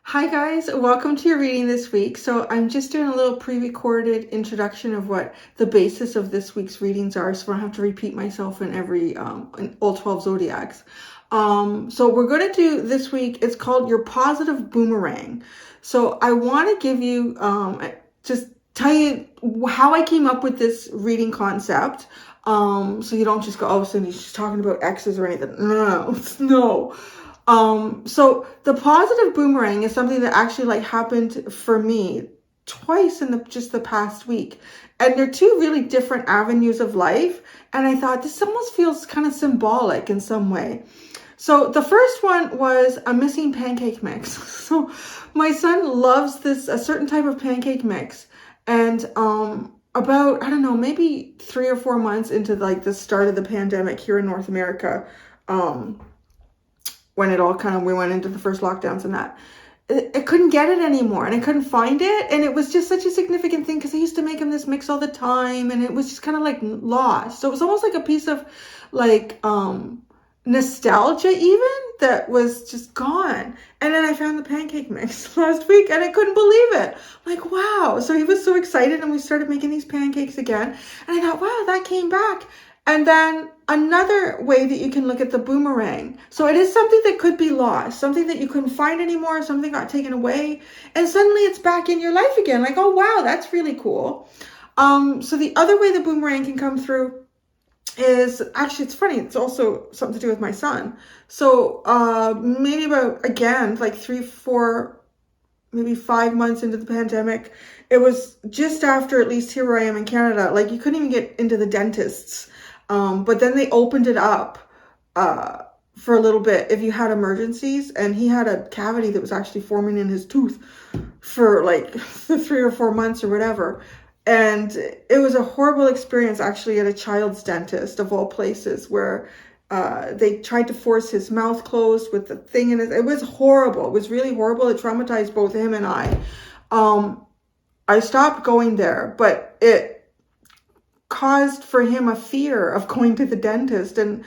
Hi guys, welcome to your reading this week. So I'm just doing a little pre-recorded introduction of what the basis of this week's readings are, so I don't have to repeat myself in in all 12 zodiacs. So we're going to do this week, it's called Your Positive Boomerang. So I want to give you, just tell you how I came up with this reading concept. So you don't just go, oh, so he's just talking about exes or anything. No. So the positive boomerang is something that actually happened for me twice in just the past week. And they're two really different avenues of life. And I thought this almost feels kind of symbolic in some way. So the first one was a missing pancake mix. So my son loves a certain type of pancake mix. And about, I don't know, maybe 3 or 4 months into the start of the pandemic here in North America, when it all we went into the first lockdowns and that, I couldn't get it anymore and I couldn't find it. And it was just such a significant thing because I used to make him this mix all the time and it was just kind of lost. So it was almost like a piece of nostalgia even that was just gone. And then I found the pancake mix last week and I couldn't believe it. Like, wow. So he was so excited and we started making these pancakes again. And I thought, wow, that came back. And then another way that you can look at the boomerang. So it is something that could be lost, something that you couldn't find anymore, something got taken away, and suddenly it's back in your life again. Like, oh, wow, that's really cool. So the other way the boomerang can come through is, actually, it's funny, it's also something to do with my son. So maybe about, again, 3, 4, maybe 5 months into the pandemic, it was just after, at least here where I am in Canada, you couldn't even get into the dentists. But then they opened it up for a little bit if you had emergencies, and he had a cavity that was actually forming in his tooth for 3 or 4 months or whatever. And it was a horrible experience actually at a child's dentist of all places, where they tried to force his mouth closed with the thing in it. It was horrible. It was really horrible. It traumatized both him and I. I stopped going there, but it caused for him a fear of going to the dentist, and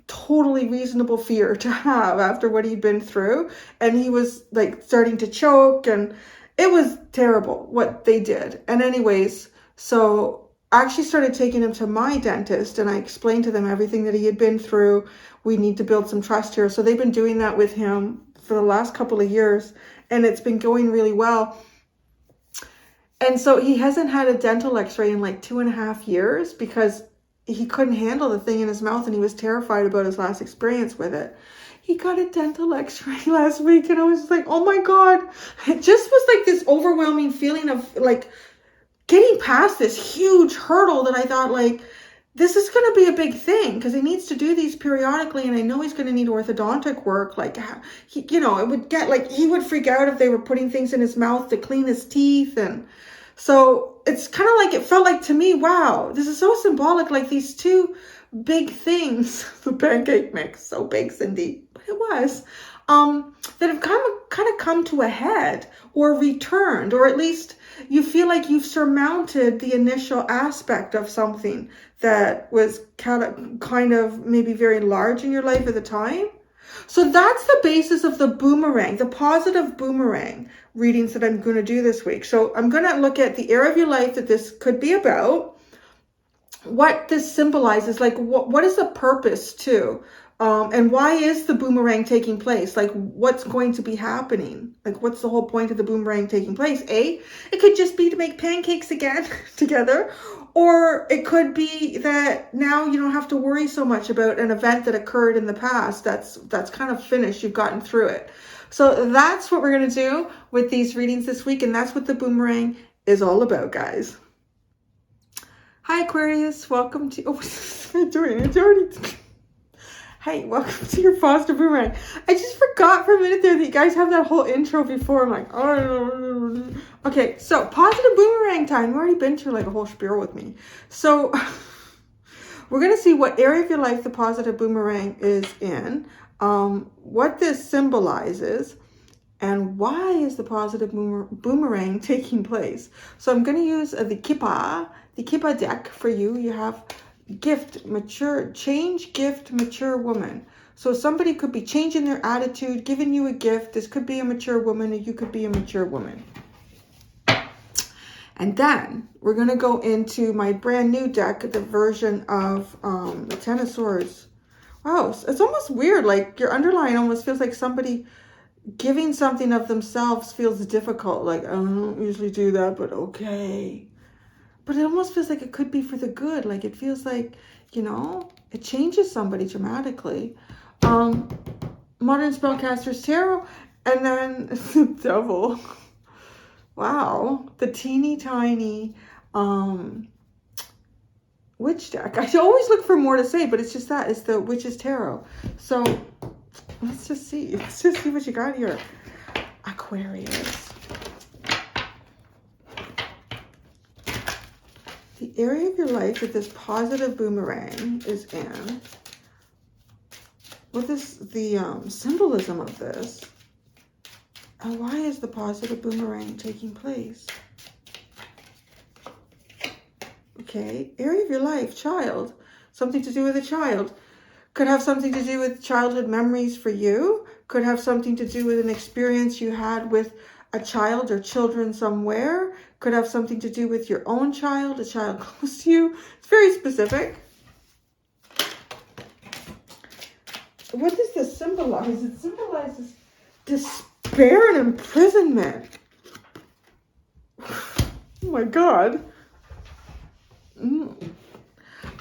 totally reasonable fear to have after what he'd been through. And he was starting to choke, and it was terrible what they did. And anyways, so I actually started taking him to my dentist and I explained to them everything that he had been through. We need to build some trust here. So they've been doing that with him for the last couple of years and it's been going really well. And so he hasn't had a dental x-ray in 2.5 years because he couldn't handle the thing in his mouth and he was terrified about his last experience with it. He got a dental x-ray last week and I was like, oh my God. It just was this overwhelming feeling of getting past this huge hurdle that I thought this is going to be a big thing because he needs to do these periodically, and I know he's going to need orthodontic work. It would get he would freak out if they were putting things in his mouth to clean his teeth. And so it's kind of it felt to me, wow, this is so symbolic, these two big things, the pancake mix, so big, Cindy, but it was, that have kind of come to a head or returned, or at least you feel you've surmounted the initial aspect of something that was kind of maybe very large in your life at the time. So that's the basis of the boomerang, the positive boomerang readings that I'm going to do this week. So I'm going to look at the area of your life that this could be about, what this symbolizes, what is the purpose too, and why is the boomerang taking place? What's going to be happening? What's the whole point of the boomerang taking place? It could just be to make pancakes again together, or it could be that now you don't have to worry so much about an event that occurred in the past. That's kind of finished. You've gotten through it. So that's what we're going to do with these readings this week, and that's what the boomerang is all about, guys. Hi, Aquarius. Welcome to... Oh, it's already... Hey, welcome to your foster boomerang. I just forgot for a minute there that you guys have that whole intro before. I'm like, oh. Okay, so positive boomerang time. You've already been through a whole spiel with me. So we're going to see what area of your life the positive boomerang is in, what this symbolizes, and why is the positive boomerang taking place. So I'm going to use the Kippa deck for you. You have gift, mature, change, gift, mature woman. So somebody could be changing their attitude, giving you a gift. This could be a mature woman, or you could be a mature woman. And then we're going to go into my brand new deck, the version of the Ten of Swords. Wow, it's almost weird. Like your underline almost feels like somebody giving something of themselves feels difficult. Like, I don't usually do that, but okay. But it almost feels like it could be for the good. Like it feels like, you know, it changes somebody dramatically. Modern Spellcasters Tarot. And then the Devil. Wow. The teeny tiny witch deck. I always look for more to say, but it's just that. It's the Witch's Tarot. So let's just see. Let's just see what you got here. Aquarius. The area of your life that this positive boomerang is in. What is the symbolism of this? And why is the positive boomerang taking place? Okay, area of your life, child. Something to do with a child. Could have something to do with childhood memories for you. Could have something to do with an experience you had with a child or children somewhere. Could have something to do with your own child, a child close to you. It's very specific. What does this symbolize? It symbolizes despair and imprisonment. Oh my God.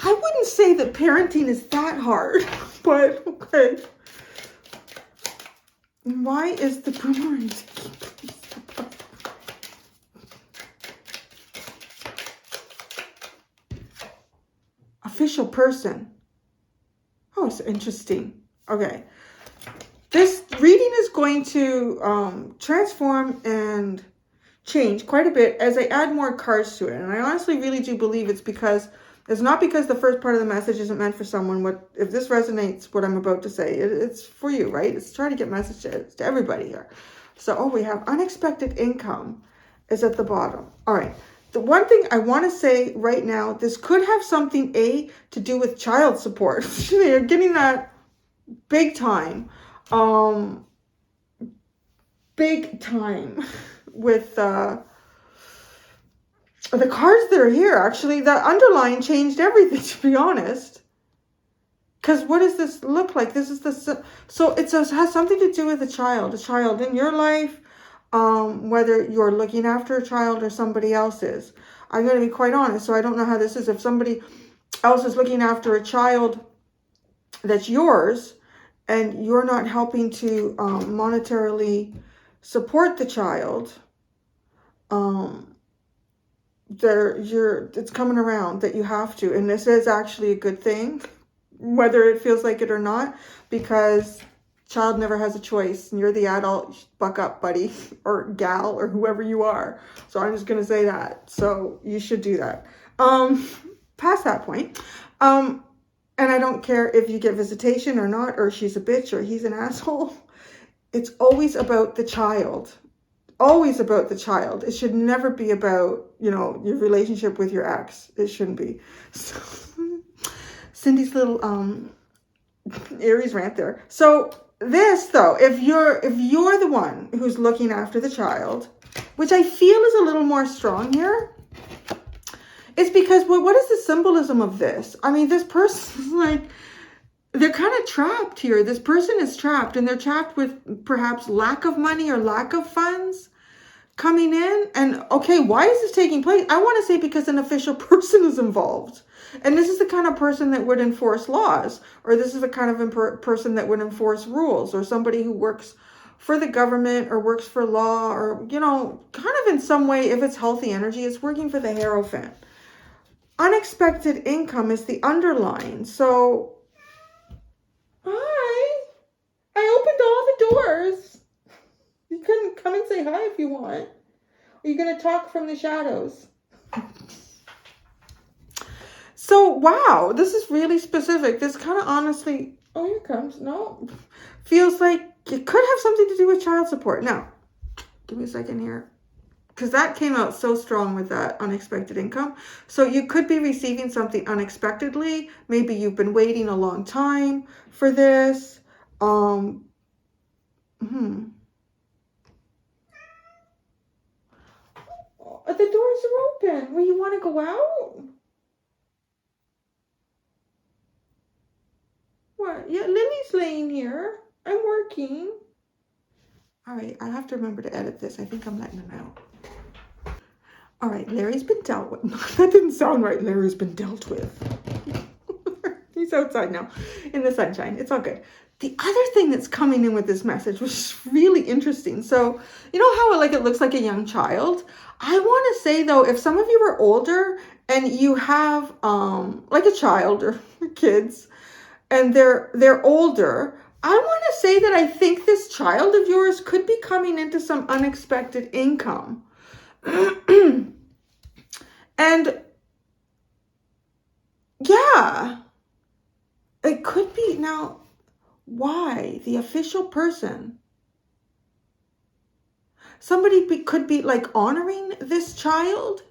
I wouldn't say that parenting is that hard, but okay. Why is the boomerang taking place? Official person. Oh, it's interesting. Okay. This reading is going to transform and change quite a bit as I add more cards to it. And I honestly really do believe it's not because the first part of the message isn't meant for someone. If this resonates, what I'm about to say, it's for you, right? It's trying to get messages to everybody here. So, we have unexpected income is at the bottom. All right. The one thing I want to say right now, this could have something, to do with child support. You're getting that big time. Big time with the cards that are here. Actually, the underline changed everything, to be honest. Because what does this look like? This is so it has something to do with a child in your life, whether you're looking after a child or somebody else's. I'm going to be quite honest. So I don't know how this is. If somebody else is looking after a child that's yours, and you're not helping to monetarily support the child, it's coming around that you have to, and this is actually a good thing, whether it feels like it or not, because child never has a choice, and you're the adult. Buck up, buddy, or gal, or whoever you are. So I'm just gonna say that. So you should do that. Past that point, and I don't care if you get visitation or not, or she's a bitch or he's an asshole. It's always about the child. Always about the child. It should never be about, your relationship with your ex. It shouldn't be. So, Cindy's little Aries rant there. So this though, if you're the one who's looking after the child, which I feel is a little more strong here, it's because, what is the symbolism of this? I mean, this person, they're kind of trapped here. This person is trapped, and they're trapped with perhaps lack of money or lack of funds coming in. And okay, why is this taking place? I want to say because an official person is involved. And this is the kind of person that would enforce laws, or this is the kind of person that would enforce rules, or somebody who works for the government or works for law, or, kind of in some way, if it's healthy energy, it's working for the Hierophant. Unexpected income is the underline. So, hi. I opened all the doors. You can come and say hi if you want. Are you going to talk from the shadows? So, wow, this is really specific. This kind of honestly, oh, here it comes. No, feels like it could have something to do with child support. Now, give me a second here. because that came out so strong with that unexpected income. So you could be receiving something unexpectedly. Maybe you've been waiting a long time for this. Hmm. The doors are open. Well, you want to go out? What? Yeah, Lily's laying here. I'm working. All right, I have to remember to edit this. I think I'm letting him out. All right, Larry's been dealt with. That didn't sound right. Larry's been dealt with. He's outside now in the sunshine. It's all good. The other thing that's coming in with this message, which is really interesting. So, you know how it looks like a young child? I want to say though, if some of you are older and you have like a child or kids and they're older, I want to say that I think this child of yours could be coming into some unexpected income. And yeah, it could be. Now, why? The official person. Somebody could be like honoring this child.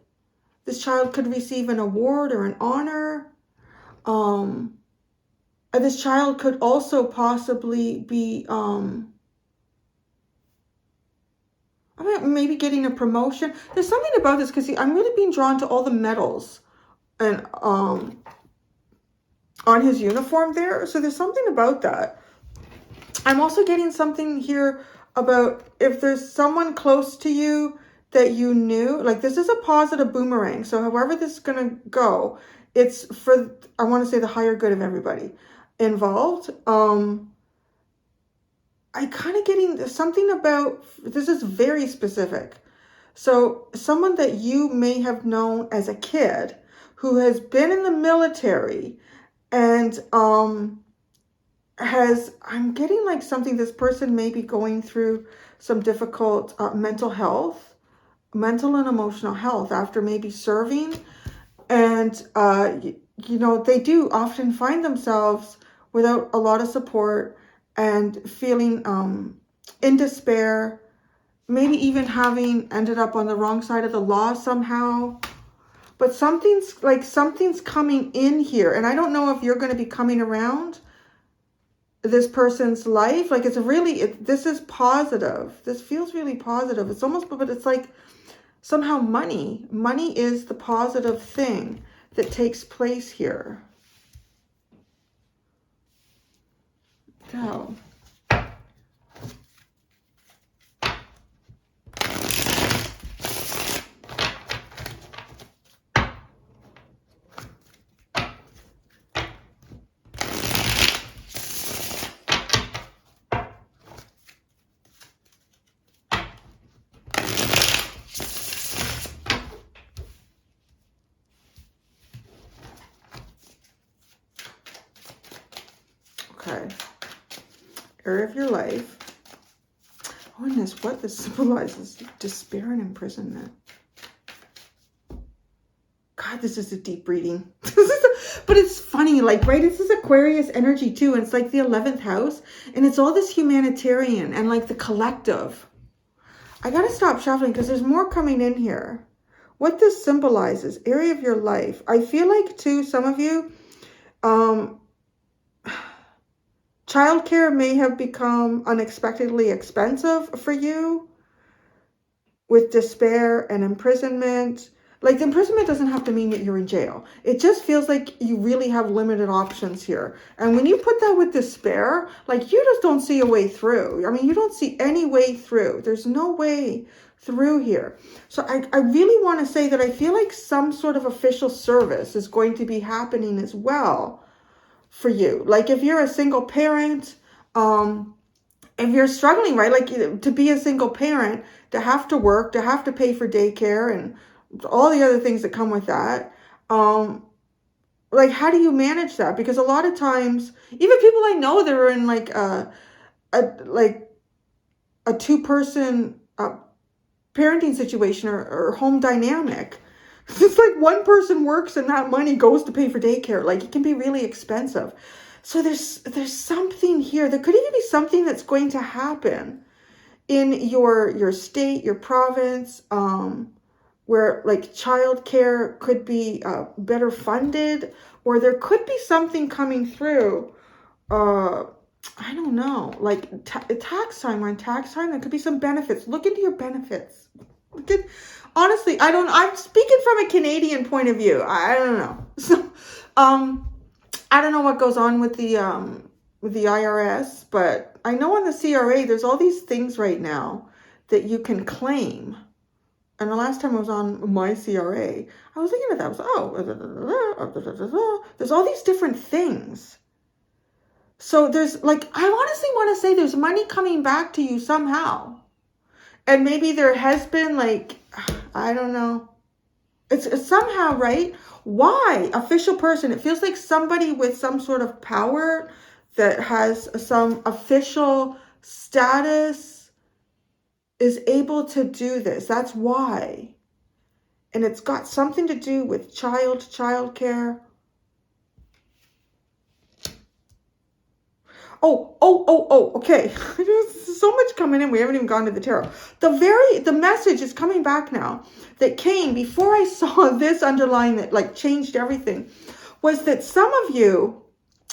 This child could receive an award or an honor. This child could also possibly be maybe getting a promotion. There's something about this because I'm really being drawn to all the medals and on his uniform there. So there's something about that. I'm also getting something here about if there's someone close to you that you knew, like this is a positive boomerang. So however this is going to go, it's for, I want to say the higher good of everybody involved. I kind of getting something about, this is very specific. So someone that you may have known as a kid who has been in the military and I'm getting like something, this person may be going through some difficult mental and emotional health after maybe serving. And, you know, they do often find themselves without a lot of support and feeling in despair, maybe even having ended up on the wrong side of the law somehow. But something's coming in here. And I don't know if you're going to be coming around this person's life. Like it's really, this is positive. This feels really positive. It's almost, but it's like somehow money is the positive thing that takes place here. So okay. Area of your life. Oh, goodness, what this symbolizes? Despair and imprisonment. God, this is a deep reading. But it's funny, like, right? This is Aquarius energy too. And it's like the 11th house. And it's all this humanitarian and like the collective. I got to stop shuffling because there's more coming in here. What this symbolizes, area of your life. I feel like too, some of you, childcare may have become unexpectedly expensive for you with despair and imprisonment. Like the imprisonment doesn't have to mean that you're in jail. It just feels like you really have limited options here. And when you put that with despair, like you just don't see a way through. I mean, you don't see any way through. There's no way through here. So I really want to say that I feel like some sort of official service is going to be happening as well for you. Like if you're a single parent, if you're struggling, right? Like to be a single parent, to have to work, to have to pay for daycare and all the other things that come with that. Like how do you manage that? Because a lot of times, even people I know that are in like a two-person parenting situation or home dynamic, it's like one person works and that money goes to pay for daycare. Like it can be really expensive. So there's something here. There could even be something that's going to happen in your state, your province, where like childcare could be better funded, or there could be something coming through. I don't know, like tax time. We're in tax time. There could be some benefits. Look into your benefits. Look at, honestly, I'm speaking from a Canadian point of view. I don't know. So, I don't know what goes on with the IRS, but I know on the CRA, there's all these things right now that you can claim. And the last time I was on my CRA, I was looking at that. I was, there's all these different things. So there's like, I honestly want to say there's money coming back to you somehow. And maybe there has been like, I don't know. It's somehow, right? Why? Official person. It feels like somebody with some sort of power that has some official status is able to do this. That's why. And it's got something to do with childcare. Okay. There's so much coming in. We haven't even gone to the tarot. The message is coming back now that came before I saw this underlying that like changed everything, was that some of you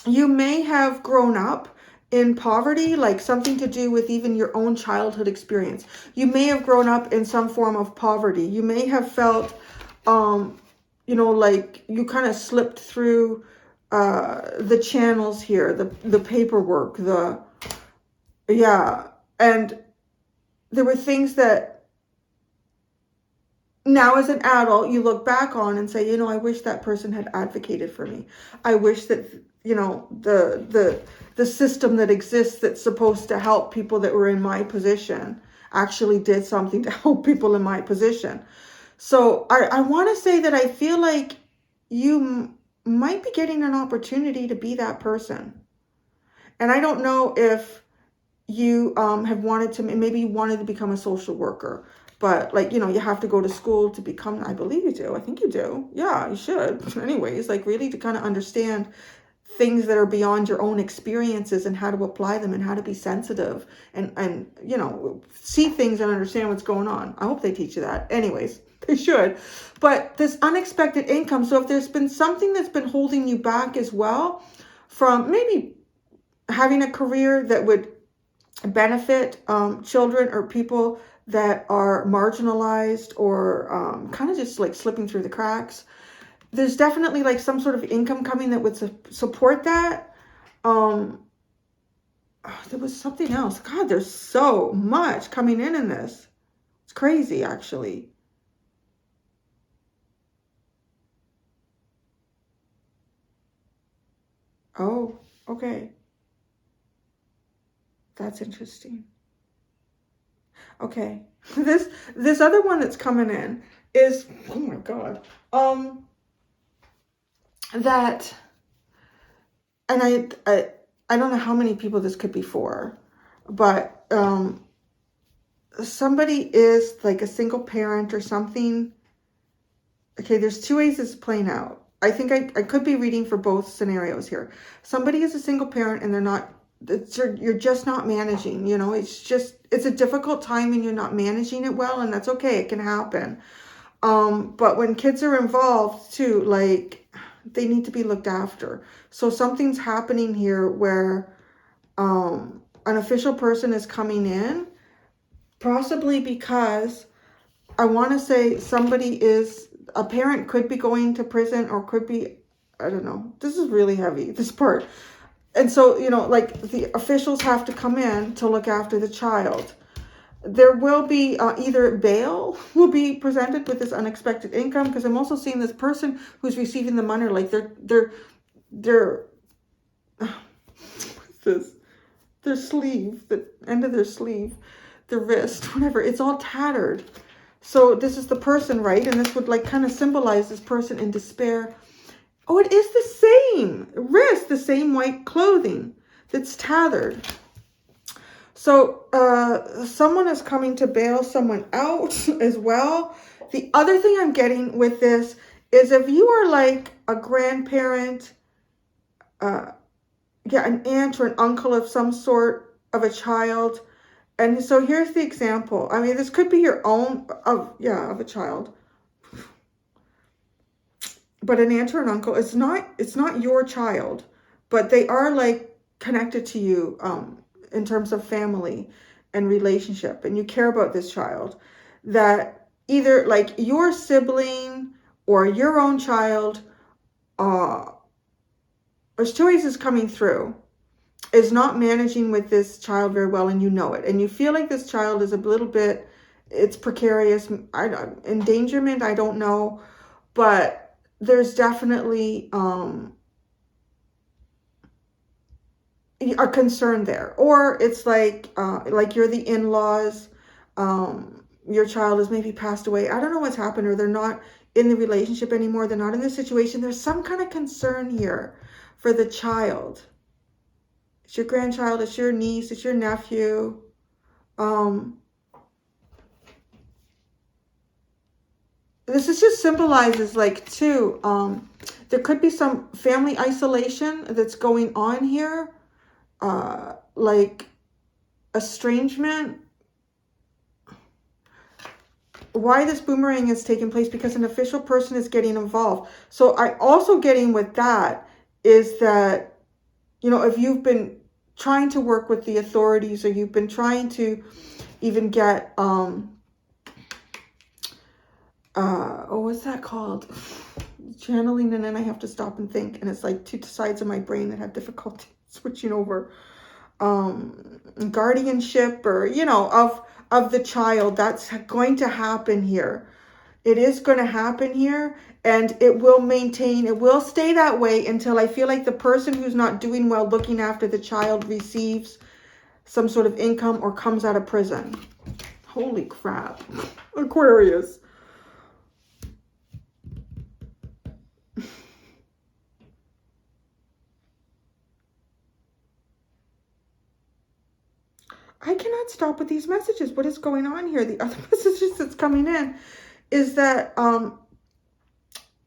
may have grown up in poverty, like something to do with even your own childhood experience. You may have grown up in some form of poverty. You may have felt, like you kind of slipped through the channels here, the paperwork, and there were things that now as an adult you look back on and say, I wish that person had advocated for me. I wish that, the system that exists that's supposed to help people that were in my position actually did something to help people in my position. So I want to say that I feel like you might be getting an opportunity to be that person. And I don't know if you have wanted to, maybe you wanted to become a social worker, but like, you have to go to school to become, I believe you do. I think you do. Yeah, you should. Anyways, like really to kind of understand things that are beyond your own experiences and how to apply them and how to be sensitive and see things and understand what's going on. I hope they teach you that. Anyways, they should. But this unexpected income. So if there's been something that's been holding you back as well from maybe having a career that would benefit children or people that are marginalized or kind of just like slipping through the cracks, there's definitely like some sort of income coming that would support that. There was something else. God, there's so much coming in this. It's crazy, actually. Oh, okay. That's interesting. Okay. This other one that's coming in is, oh my God. That, and I don't know how many people this could be for, but somebody is like a single parent or something. Okay, there's two ways it's playing out. I think I could be reading for both scenarios here. Somebody is a single parent and you're just not managing, it's a difficult time and you're not managing it well, and that's okay. It can happen. But when kids are involved too, like they need to be looked after. So something's happening here where an official person is coming in, possibly because I want to say a parent could be going to prison or could be, I don't know. This is really heavy, this part. And so, like the officials have to come in to look after the child. There will be either bail will be presented with this unexpected income, because I'm also seeing this person who's receiving the money, like they're what's this? Their sleeve, the end of their sleeve, the wrist, whatever, it's all tattered. So this is the person, right? And this would like kind of symbolize this person in despair. Oh, it is the same wrist, the same white clothing that's tattered. So someone is coming to bail someone out as well. The other thing I'm getting with this is if you are like a grandparent, an aunt or an uncle of some sort of a child, And so here's the example. I mean, this could be your own, of a child. But an aunt or an uncle, it's not your child, but they are like connected to you in terms of family and relationship, and you care about this child, that either like your sibling or your own child, there's two ways is coming through, is not managing with this child very well, and you know it, and you feel like this child is a little bit, it's precarious, endangerment, I don't know, but there's definitely a concern there. Or it's like you're the in-laws, your child has maybe passed away, I don't know what's happened, or they're not in the relationship anymore, they're not in the situation, there's some kind of concern here for the child. It's your grandchild, it's your niece, it's your nephew. This is just symbolizes like too, there could be some family isolation that's going on here, like estrangement. Why this boomerang is taking place? Because an official person is getting involved. So I also getting with that is that, you know, if you've been trying to work with the authorities, or you've been trying to even get, what's that called? Channeling, and then I have to stop and think, and it's like two sides of my brain that have difficulty switching over. Guardianship, or, you know, of the child, that's going to happen here. It is going to happen here, and it will stay that way until I feel like the person who's not doing well looking after the child receives some sort of income or comes out of prison. Holy crap. Aquarius. I cannot stop with these messages. What is going on here? The other messages that's coming in is that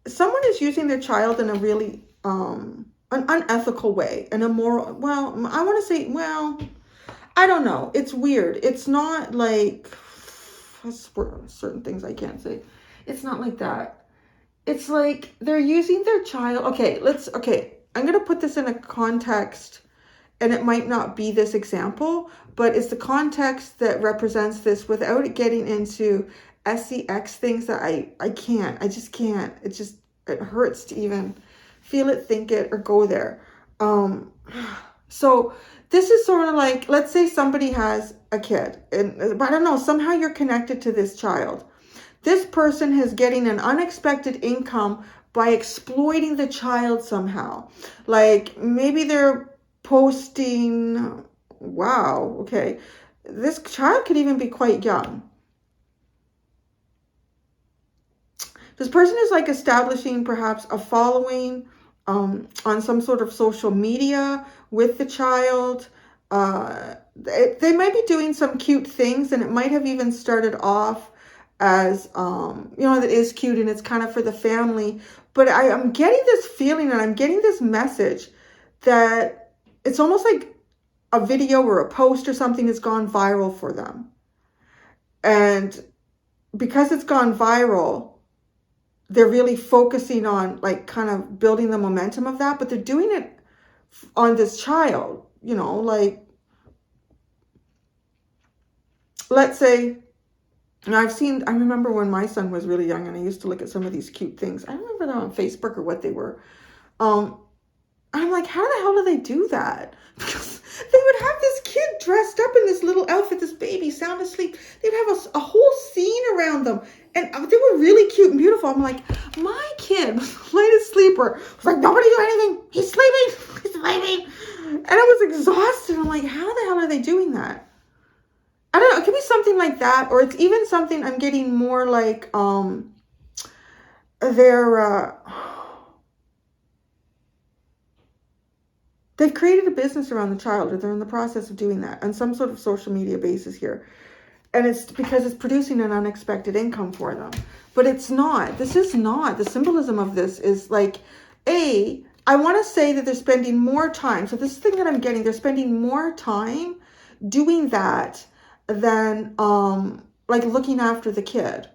someone is using their child in a really an unethical way, an immoral, well, I want to say, well, I don't know. It's weird. It's not like, certain things I can't say. It's not like that. It's like they're using their child. Okay, I'm going to put this in a context, and it might not be this example, but it's the context that represents this without it getting into SEX things that I can't. I just can't. It hurts to even feel it, think it, or go there. So this is sort of like, let's say somebody has a kid, and I don't know, somehow you're connected to this child. This person is getting an unexpected income by exploiting the child somehow. Like maybe they're posting, wow, okay, this child could even be quite young. This person is like establishing perhaps a following on some sort of social media with the child. They might be doing some cute things, and it might have even started off as, you know, that is cute and it's kind of for the family. But I'm getting this feeling, and I'm getting this message that it's almost like a video or a post or something has gone viral for them. And because it's gone viral, they're really focusing on like kind of building the momentum of that, but they're doing it on this child, you know, like, let's say, and I remember when my son was really young, and I used to look at some of these cute things. I don't remember them on Facebook or what they were. I'm like, how the hell do they do that? Because they would have this kid dressed up in this little outfit, this baby sound asleep. They'd have a whole scene around them, and they were really cute and beautiful. I'm like, my kid was light sleeper. Was like, nobody do anything. He's sleeping. He's sleeping. And I was exhausted. I'm like, how the hell are they doing that? I don't know. It could be something like that, or it's even something I'm getting more like they've created a business around the child, or they're in the process of doing that on some sort of social media basis here. And it's because it's producing an unexpected income for them. But it's not. This is not. The symbolism of this is like, I want to say that they're spending more time. So this thing that I'm getting, they're spending more time doing that than like looking after the kid.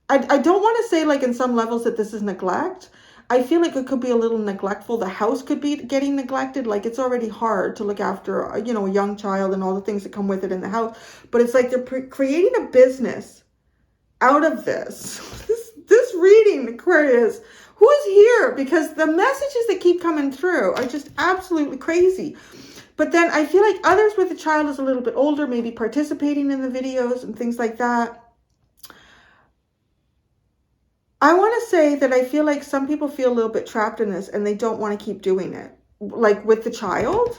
I don't want to say like in some levels that this is neglect. I feel like it could be a little neglectful. The house could be getting neglected. Like it's already hard to look after, you know, a young child and all the things that come with it in the house. But it's like they're creating a business out of this. This reading, Aquarius, who is here? Because the messages that keep coming through are just absolutely crazy. But then I feel like others with the child is a little bit older, maybe participating in the videos and things like that. I want to say that I feel like some people feel a little bit trapped in this and they don't want to keep doing it. Like with the child,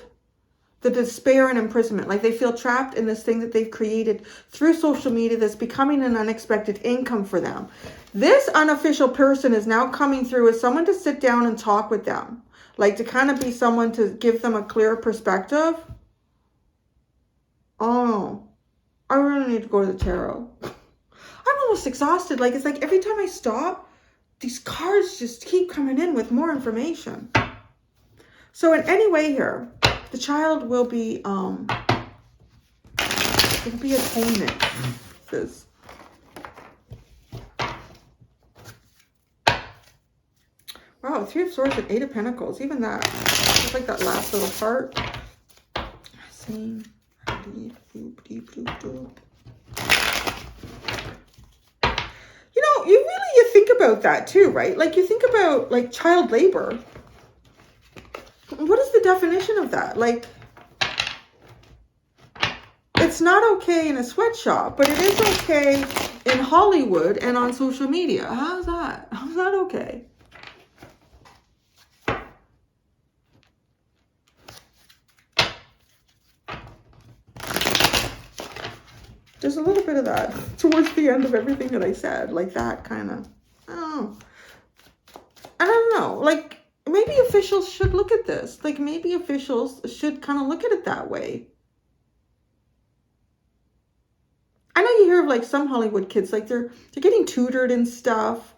the despair and imprisonment, like they feel trapped in this thing that they've created through social media that's becoming an unexpected income for them. This unofficial person is now coming through as someone to sit down and talk with them, like to kind of be someone to give them a clear perspective. Oh, I really need to go to the tarot. I'm almost exhausted. Like, it's like every time I stop, these cards just keep coming in with more information. So in any way here, the child will be, it'll be atonement. This. Wow, 3 of Swords and 8 of Pentacles. Even that, just like that last little part. See, deep, doop, deep, doop, doop. You know, you think about that too, right? Like you think about like child labor. What is the definition of that? Like, it's not okay in a sweatshop, but it is okay in Hollywood and on social media. How's that? How's that okay? There's a little bit of that towards the end of everything that I said, like that kind of, I don't know, like maybe officials should look at this. Like maybe officials should kind of look at it that way. I know you hear of like some Hollywood kids, like they're getting tutored and stuff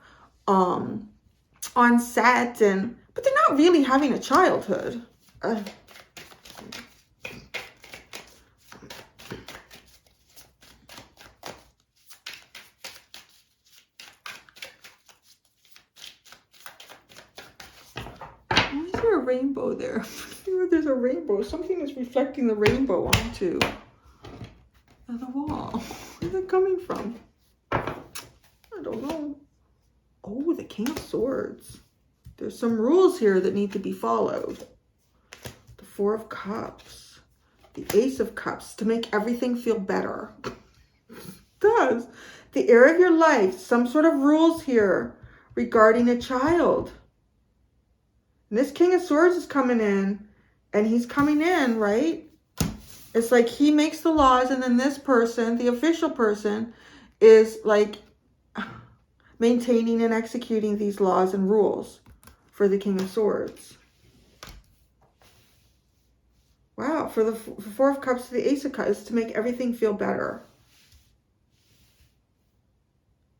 on set, but they're not really having a childhood. A rainbow there. There's a rainbow. Something is reflecting the rainbow onto the wall. Where's it coming from? I don't know. Oh, the King of Swords. There's some rules here that need to be followed. The 4 of Cups. The Ace of Cups. To make everything feel better. It does. The area of your life. Some sort of rules here regarding a child. And this King of Swords is coming in, and he's coming in, right? It's like he makes the laws, and then this person, the official person, is like maintaining and executing these laws and rules for the King of Swords. Wow, for the 4 of Cups to the Ace of Cups, to make everything feel better.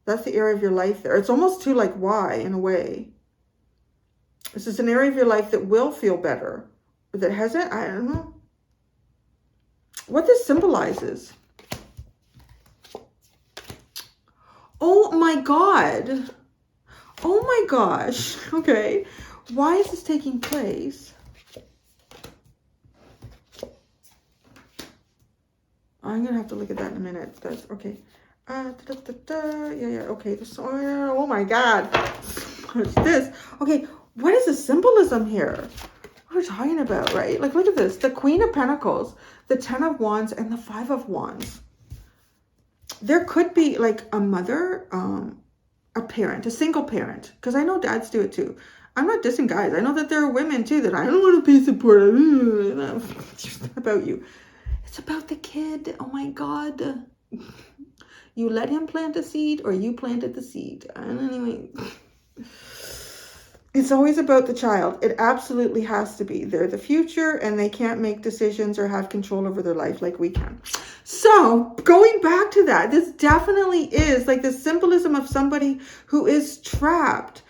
That's the area of your life there. It's almost too like why in a way. This is an area of your life that will feel better. That hasn't, I don't know. What this symbolizes. Oh my God. Oh my gosh. Okay. Why is this taking place? I'm going to have to look at that in a minute. That's okay. Yeah, okay. Oh my God. What's this? Okay. What is the symbolism here? What are we talking about, right? Like, look at this. The Queen of Pentacles, the 10 of Wands, and the 5 of Wands. There could be, like, a mother, a parent, a single parent. Because I know dads do it, too. I'm not dissing guys. I know that there are women, too, that I don't want to pay support. It's not about you. It's about the kid. Oh, my God. You let him plant a seed, or you planted the seed. Anyway... It's always about the child. It absolutely has to be. They're the future and they can't make decisions or have control over their life like we can. So going back to that, this definitely is like the symbolism of somebody who is trapped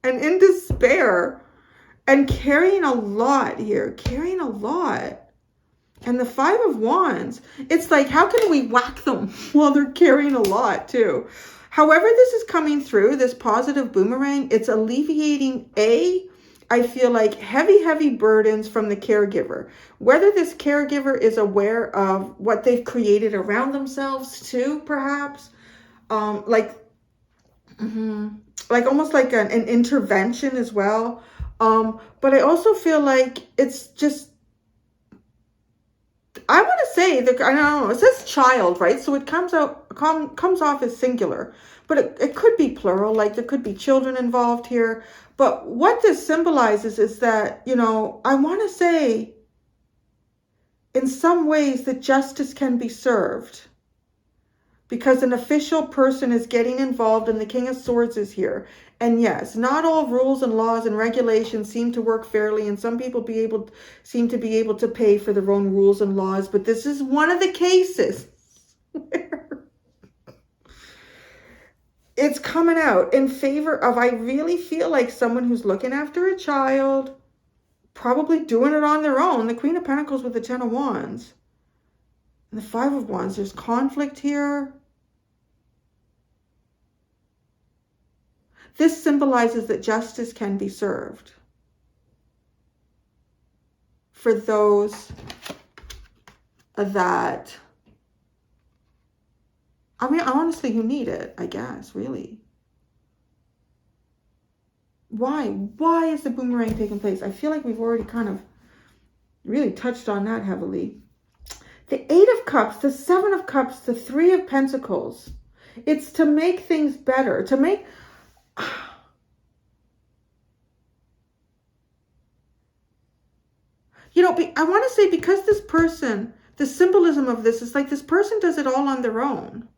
and in despair and carrying a lot here, carrying a lot. And the Five of Wands, it's like, how can we whack them while they're carrying a lot too? However this is coming through, this positive boomerang, it's alleviating I feel like heavy burdens from the caregiver. Whether this caregiver is aware of what they've created around themselves too, perhaps. Like almost like an intervention as well. But I also feel like it's just, I want to say that, I don't know, it says child, right? So it comes off as singular, but it could be plural, like there could be children involved here. But what this symbolizes is that, you know, I want to say in some ways that justice can be served because an official person is getting involved and the King of Swords is here. And yes, not all rules and laws and regulations seem to work fairly, and some people seem to be able to pay for their own rules and laws, but this is one of the cases where it's coming out in favor of, I really feel like someone who's looking after a child, probably doing it on their own. The Queen of Pentacles with the Ten of Wands. And the Five of Wands, there's conflict here. This symbolizes that justice can be served for those that, I mean, honestly, who need it, I guess, really. Why? Why is the boomerang taking place? I feel like we've already kind of really touched on that heavily. The Eight of Cups, the Seven of Cups, the Three of Pentacles. It's to make things better, to make... You know, I want to say, because this person, the symbolism of this is like this person does it all on their own.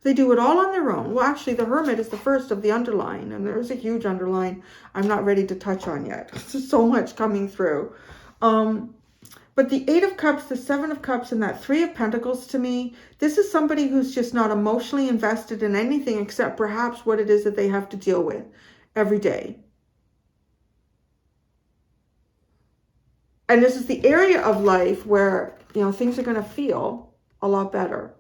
They do it all on their own. Well, actually, the Hermit is the first of the underline, and there's a huge underline I'm not ready to touch on yet. There's so much coming through. But the Eight of Cups, the Seven of Cups, and that Three of Pentacles, to me, this is somebody who's just not emotionally invested in anything except perhaps what it is that they have to deal with every day. And this is the area of life where, you know, things are going to feel a lot better.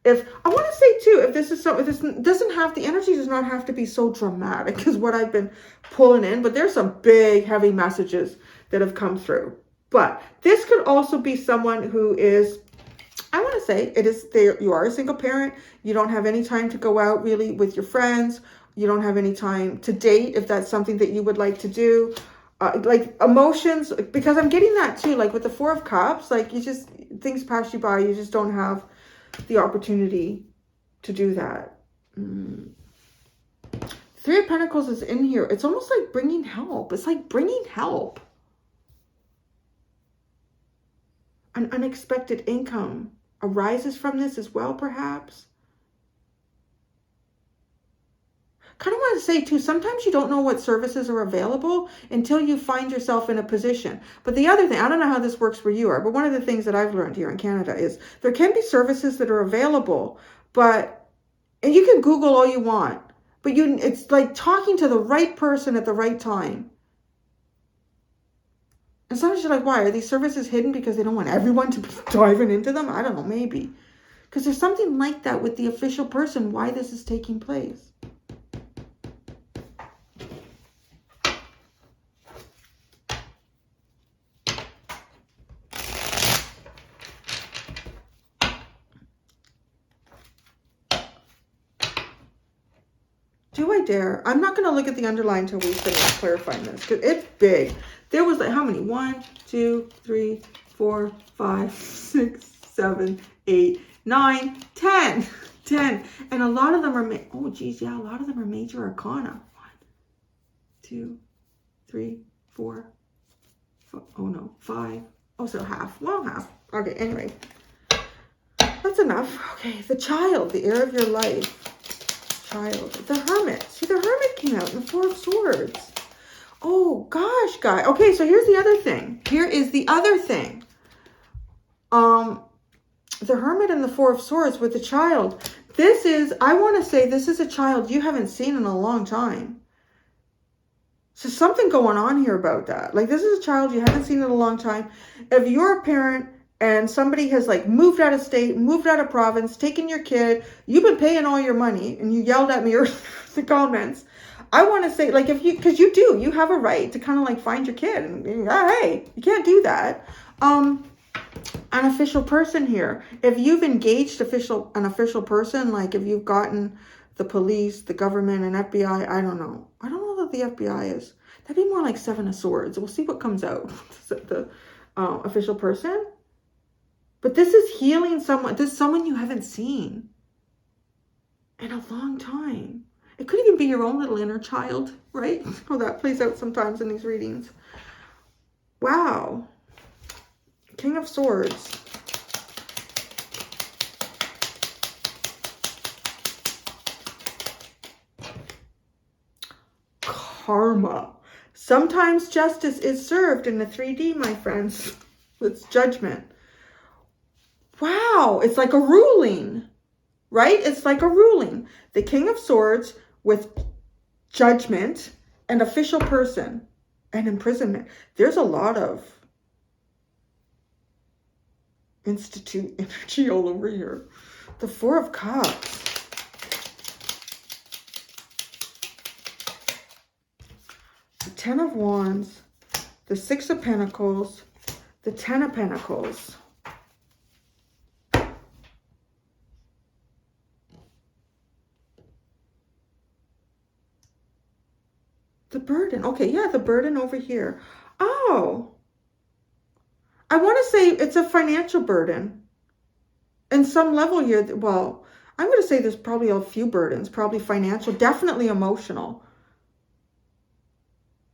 If I want to say too, if this is so, if this doesn't have, the energy does not have to be so dramatic is what I've been pulling in, but there's some big, heavy messages that have come through. But this could also be someone who is, I want to say, you are a single parent. You don't have any time to go out really with your friends. You don't have any time to date if that's something that you would like to do. Like emotions, because I'm getting that too, like with the Four of Cups, like you just, things pass you by, you just don't have the opportunity to do that. Three of Pentacles is in here. It's almost like bringing help. It's like bringing help. An unexpected income arises from this as well, perhaps. Kind of want to say too, sometimes you don't know what services are available until you find yourself in a position. But the other thing, I don't know how this works where you are, but one of the things that I've learned here in Canada is there can be services that are available, and you can Google all you want, but it's like talking to the right person at the right time. And sometimes you're like, why? Are these services hidden because they don't want everyone to be diving into them? I don't know, maybe. Because there's something like that with the official person, why this is taking place. Do I dare? I'm not going to look at the underline until we finish clarifying this, because it's big. There was like, how many? 1, 2, 3, 4, 5, 6, 7, 8, 9, 10. 10. And a lot of them are, oh geez, yeah, a lot of them are major arcana. 1, 2, 3, 4, 5, oh no, 5. Oh, so half. Well, half. Okay, anyway. That's enough. Okay, the child, the heir of your life. Child. The Hermit. See, the Hermit came out in the Four of Swords. Oh, gosh, guys. Okay, so here's the other thing. Here is the other thing. The Hermit and the Four of Swords with the child. This is, I want to say, this is a child you haven't seen in a long time. So something going on here about that. Like, this is a child you haven't seen in a long time. If you're a parent and somebody has like moved out of state, moved out of province, taken your kid, you've been paying all your money, and you yelled at me earlier in the comments. I want to say, like, if you, because you have a right to kind of like find your kid, and hey, you can't do that. An official person here. If you've engaged an official person, like if you've gotten the police, the government, and FBI, I don't know. I don't know that the FBI is. That'd be more like Seven of Swords. We'll see what comes out. The official person. But this is healing someone. This is someone you haven't seen in a long time. It could even be your own little inner child, right? Oh, that plays out sometimes in these readings. Wow. King of Swords. Karma. Sometimes justice is served in the 3D, my friends. It's judgment. Wow. It's like a ruling, right? It's like a ruling. The King of Swords with judgment and official person and imprisonment. There's a lot of institute energy all over here. The Four of Cups. The Ten of Wands. The Six of Pentacles. The Ten of Pentacles. The burden. Okay, yeah, the burden over here. Oh. I want to say it's a financial burden. In some level here, well, I'm going to say there's probably a few burdens, probably financial, definitely emotional.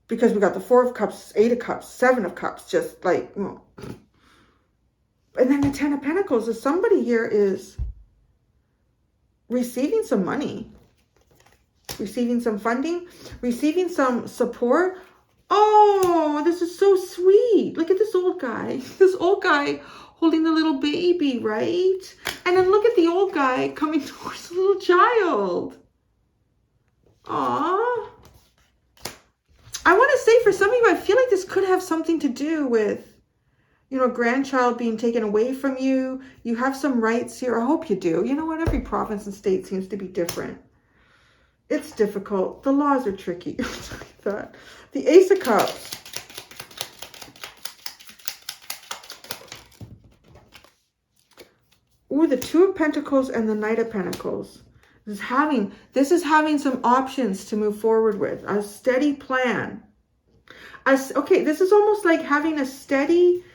Because we got the Four of Cups, Eight of Cups, Seven of Cups, just like, and then the Ten of Pentacles is somebody here is receiving some money, receiving some funding, receiving some support. Oh, this is so sweet. Look at this old guy. This old guy holding the little baby, right? And then look at the old guy coming towards the little child. Aww. I want to say for some of you, I feel like this could have something to do with, you know, a grandchild being taken away from you. You have some rights here. I hope you do. You know what? Every province and state seems to be different. It's difficult. The laws are tricky. That. The Ace of Cups. Ooh, the Two of Pentacles and the Knight of Pentacles. This is having some options to move forward with. A steady plan. Okay, this is almost like having a steady,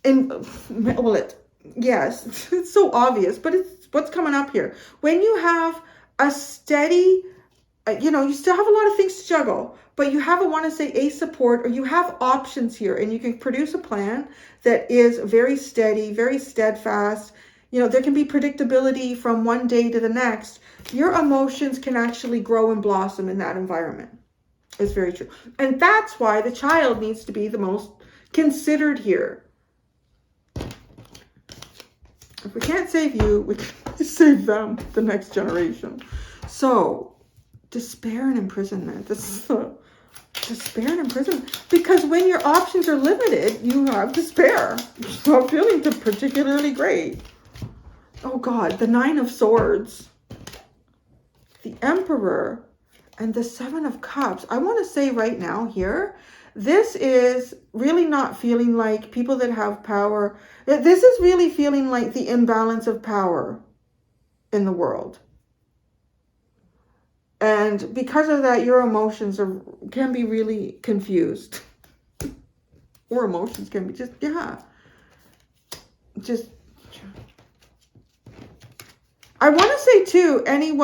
yes, it's so obvious, but it's what's coming up here. When you have a steady, you still have a lot of things to juggle, but you have a support, or you have options here, and you can produce a plan that is very steady, very steadfast. There can be predictability from one day to the next. Your emotions can actually grow and blossom in that environment. It's very true. And that's why the child needs to be the most considered here. If we can't save you, we can save them, the next generation. So, despair and imprisonment. This is the despair and imprisonment. Because when your options are limited, you have despair. It's not feeling particularly great. Oh God, the Nine of Swords, the Emperor, and the Seven of Cups. I want to say right now here, this is really not feeling like people that have power. This is really feeling like the imbalance of power in the world. And because of that, your emotions can be really confused. Or emotions can be just. I want to say too,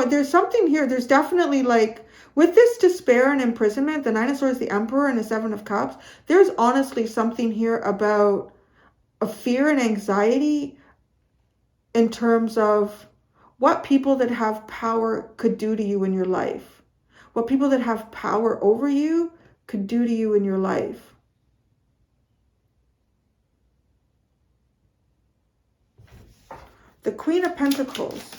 there's something here. There's definitely like, with this despair and imprisonment, the Nine of Swords, the Emperor, and the Seven of Cups, there's honestly something here about a fear and anxiety in terms of what people that have power could do to you in your life. What people that have power over you could do to you in your life. The Queen of Pentacles.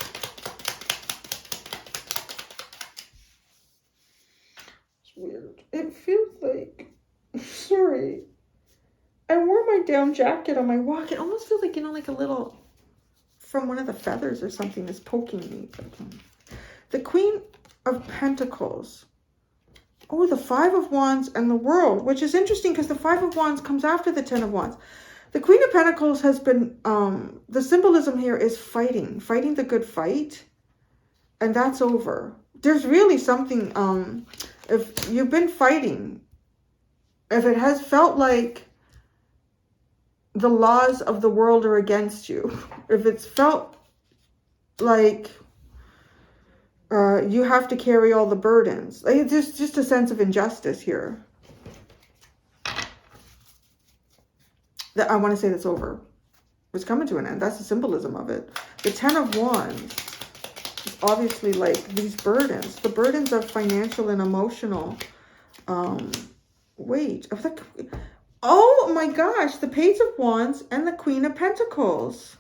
It's weird. it feels like, sorry, I wore my down jacket on my walk. It almost feels like, like a little, from one of the feathers or something is poking me. The Queen of Pentacles. Oh, the Five of Wands and the World, which is interesting because the Five of Wands comes after the Ten of Wands. The Queen of Pentacles has been, the symbolism here is fighting the good fight. And that's over. There's really something, if you've been fighting, if it has felt like the laws of the world are against you, if it's felt like you have to carry all the burdens, like, there's just a sense of injustice here. That I want to say that's over. It's coming to an end. That's the symbolism of it. The Ten of Wands is obviously like these burdens, the burdens of financial and emotional weight. Oh my gosh, the Page of Wands and the Queen of Pentacles.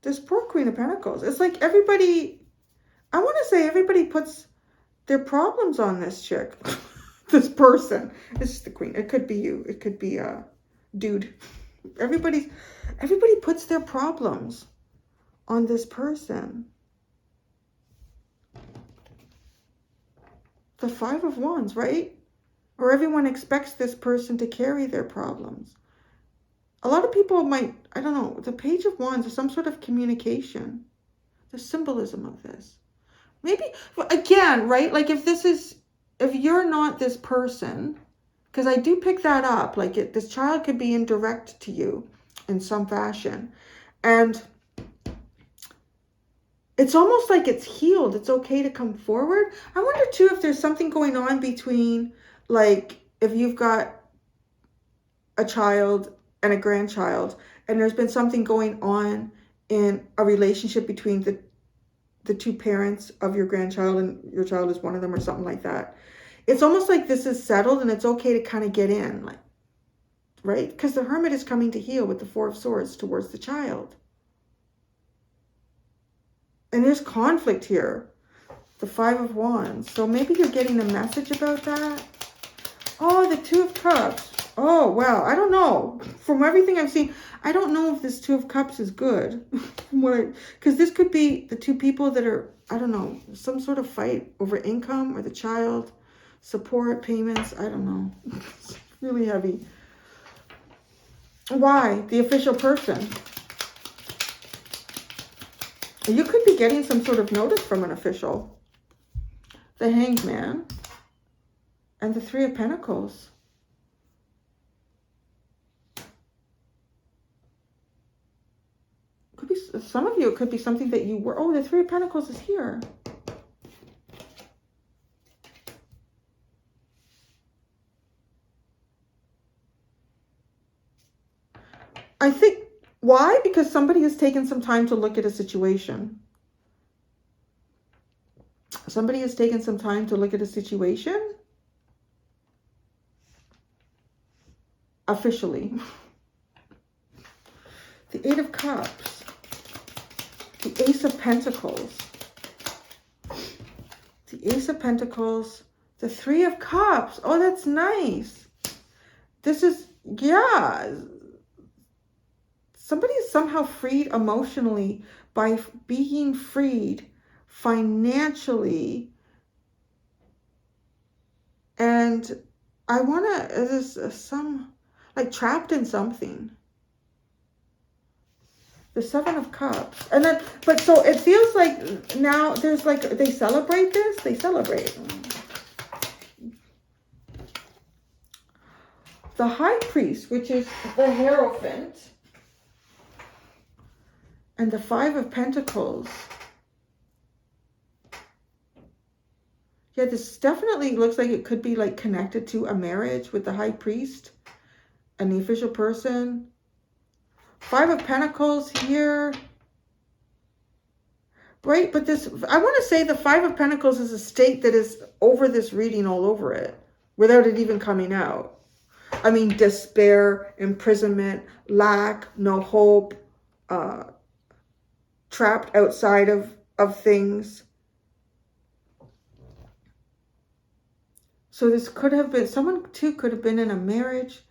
This poor Queen of Pentacles. It's like everybody, I want to say everybody puts their problems on this chick. This person. This is the Queen. It could be you. It could be a dude. Everybody puts their problems on this person. The Five of Wands, right? Or everyone expects this person to carry their problems. A lot of people might, I don't know, the Page of Wands is some sort of communication. The symbolism of this. Maybe, again, right? Like if you're not this person, because I do pick that up, like this child could be indirect to you in some fashion. And it's almost like it's healed. It's okay to come forward. I wonder too if there's something going on between, like, if you've got a child and a grandchild, and there's been something going on in a relationship between the two parents of your grandchild, and your child is one of them or something like that. It's almost like this is settled and it's okay to kind of get in, like, right? Because the Hermit is coming to heal with the Four of Swords towards the child. And there's conflict here. The Five of Wands. So maybe you're getting a message about that. Oh, the Two of Cups. Oh, wow. I don't know. From everything I've seen, I don't know if this Two of Cups is good. Because this could be the two people that are, I don't know, some sort of fight over income or the child, support, payments. I don't know. It's really heavy. Why? The official person. You could be getting some sort of notice from an official. The Hanged Man and the Three of Pentacles. Could be some of you. It could be something that you were. Oh, the Three of Pentacles is here. I think. Why? Because somebody has taken some time to look at a situation. Somebody has taken some time to look at a situation. Officially. The Eight of Cups. The Ace of Pentacles. The Ace of Pentacles. The Three of Cups. Oh, that's nice. This is, yeah. Somebody is somehow freed emotionally by being freed financially. And I want to, there's some, like, trapped in something. The Seven of Cups. And then, but so it feels like now there's like, they celebrate this. They celebrate. The High Priest, which is the Hierophant. And the Five of Pentacles. Yeah, this definitely looks like it could be like connected to a marriage with the High Priest and the official person. Five of Pentacles here. Right, but this, I want to say the Five of Pentacles is a state that is over this reading all over it without it even coming out. I mean, despair, imprisonment, lack, no hope, trapped outside of things. So this could have been, someone too could have been in a marriage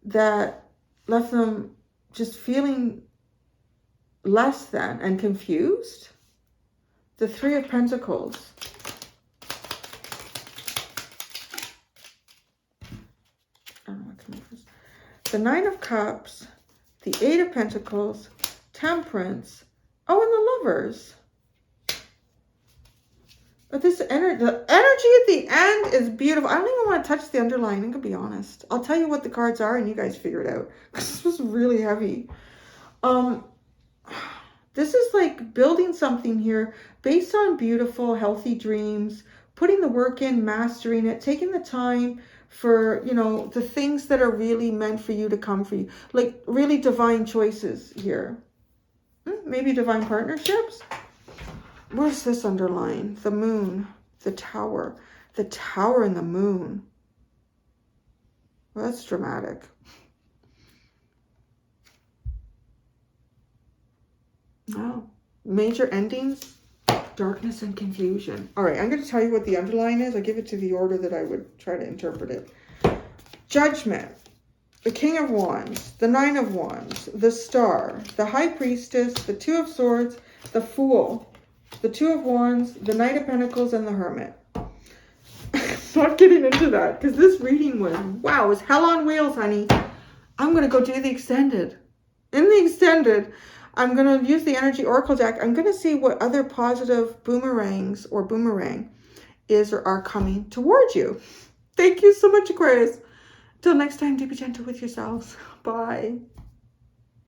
that left them just feeling less than and confused. The Three of Pentacles. I don't know what came first. The Nine of Cups, the Eight of Pentacles, Temperance. Oh, and the Lovers. But this energy, the energy at the end is beautiful. I don't even want to touch the underlying, I'm going to be honest. I'll tell you what the cards are and you guys figure it out. This was really heavy. This is like building something here based on beautiful, healthy dreams, putting the work in, mastering it, taking the time for, you know, the things that are really meant for you to come for you. Like really divine choices here. Maybe divine partnerships. Where's this underline? The Moon, the Tower. The Tower and the Moon. Well, that's dramatic. Wow. Major endings, darkness and confusion. All right, I'm going to tell you what the underline is. I'll give it to the order that I would try to interpret it. Judgment, the King of Wands, the Nine of Wands, the Star, the High Priestess, the Two of Swords, the Fool, the Two of Wands, the Knight of Pentacles, and the Hermit. Not getting into that because this reading was, wow, it was hell on wheels, honey. I'm going to go do the extended. In the extended, I'm going to use the Energy Oracle deck. I'm going to see what other positive boomerangs or boomerang is or are coming towards you. Thank you so much, Aquarius. Till next time, be gentle with yourselves. Bye.